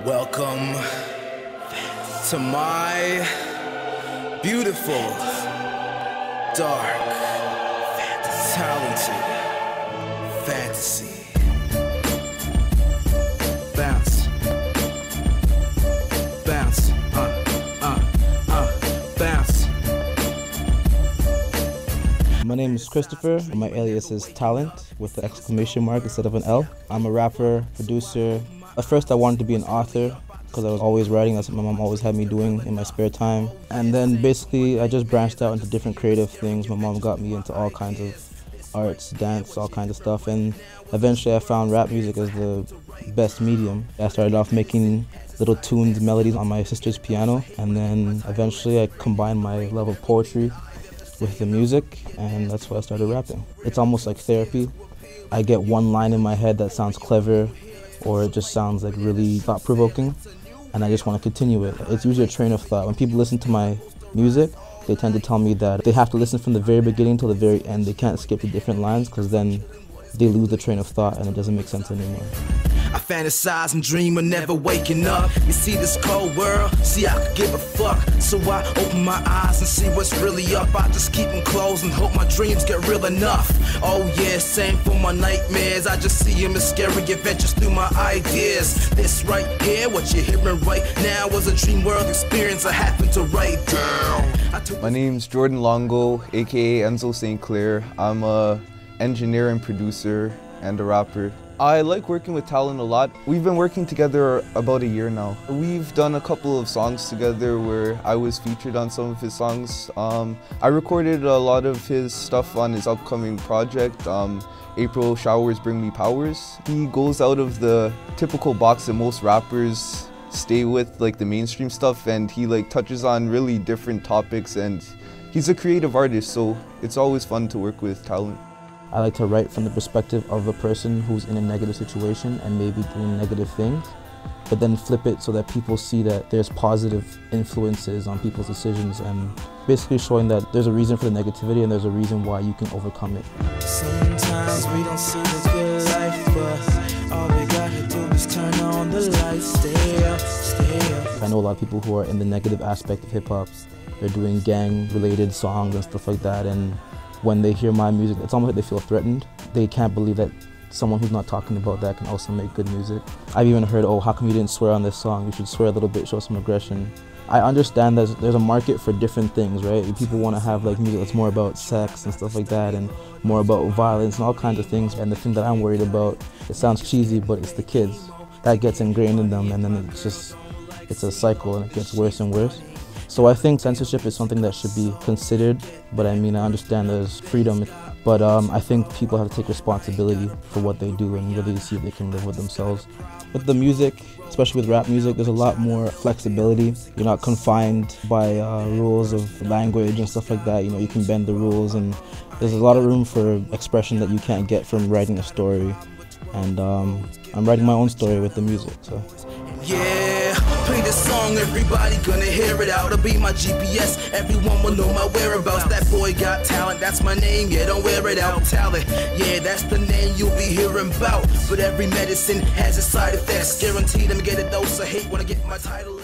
Welcome to my beautiful, dark, talented fantasy. Bounce, bounce, bounce. My name is Christopher. My alias is Talent with an exclamation mark instead of an L. I'm a rapper, producer. At first I wanted to be an author because I was always writing. That's what my mom always had me doing in my spare time. And then basically I just branched out into different creative things. My mom got me into all kinds of arts, dance, all kinds of stuff. And eventually I found rap music as the best medium. I started off making little tunes, melodies on my sister's piano. And then eventually I combined my love of poetry with the music, and that's why I started rapping. It's almost like therapy. I get one line in my head that sounds clever, or it just sounds like really thought-provoking, and I just want to continue it. It's usually a train of thought. When people listen to my music, they tend to tell me that they have to listen from the very beginning till the very end. They can't skip the different lines because then they lose the train of thought and it doesn't make sense anymore. I fantasize and dream of never waking up. You see this cold world, see I could give a fuck. So I open my eyes and see what's really up. I just keep them closed and hope my dreams get real enough. Oh yeah, same for my nightmares. I just see them as scary adventures through my ideas. This right here, what you're hearing right now, was a dream world experience I happened to write down. My name's Jordan Longo, aka Enzo St. Clair. I'm a engineer and producer and a rapper. I like working with Talent a lot. We've been working together about a year now. We've done a couple of songs together where I was featured on some of his songs. I recorded a lot of his stuff on his upcoming project, April Showers Bring Me Powers. He goes out of the typical box that most rappers stay with, like the mainstream stuff, and he like touches on really different topics, and he's a creative artist, so it's always fun to work with Talent. I like to write from the perspective of a person who's in a negative situation and maybe doing negative things, but then flip it so that people see that there's positive influences on people's decisions, and basically showing that there's a reason for the negativity and there's a reason why you can overcome it. Sometimes we don't see the good life, but all we gotta do is turn on the lights, stay up, stay up. I know a lot of people who are in the negative aspect of hip-hop. They're doing gang-related songs and stuff like that, and when they hear my music, it's almost like they feel threatened. They can't believe that someone who's not talking about that can also make good music. I've even heard, oh, how come you didn't swear on this song? You should swear a little bit, show some aggression. I understand that there's a market for different things, right? People want to have like music that's more about sex and stuff like that, and more about violence and all kinds of things. And the thing that I'm worried about, it sounds cheesy, but it's the kids. That gets ingrained in them, and then it's a cycle and it gets worse and worse. So I think censorship is something that should be considered, but I mean, I understand there's freedom, but I think people have to take responsibility for what they do and really see if they can live with themselves. With the music, especially with rap music, there's a lot more flexibility. You're not confined by rules of language and stuff like that. You know, you can bend the rules, and there's a lot of room for expression that you can't get from writing a story. And I'm writing my own story with the music, so. Yeah, play this song, everybody gonna hear it out. It'll be my GPS, everyone will know my whereabouts. That boy got talent, that's my name, yeah, don't wear it out. Talent, yeah, that's the name you'll be hearing about. But every medicine has its side effects. Guaranteed I'm get a dose of hate when I get my title.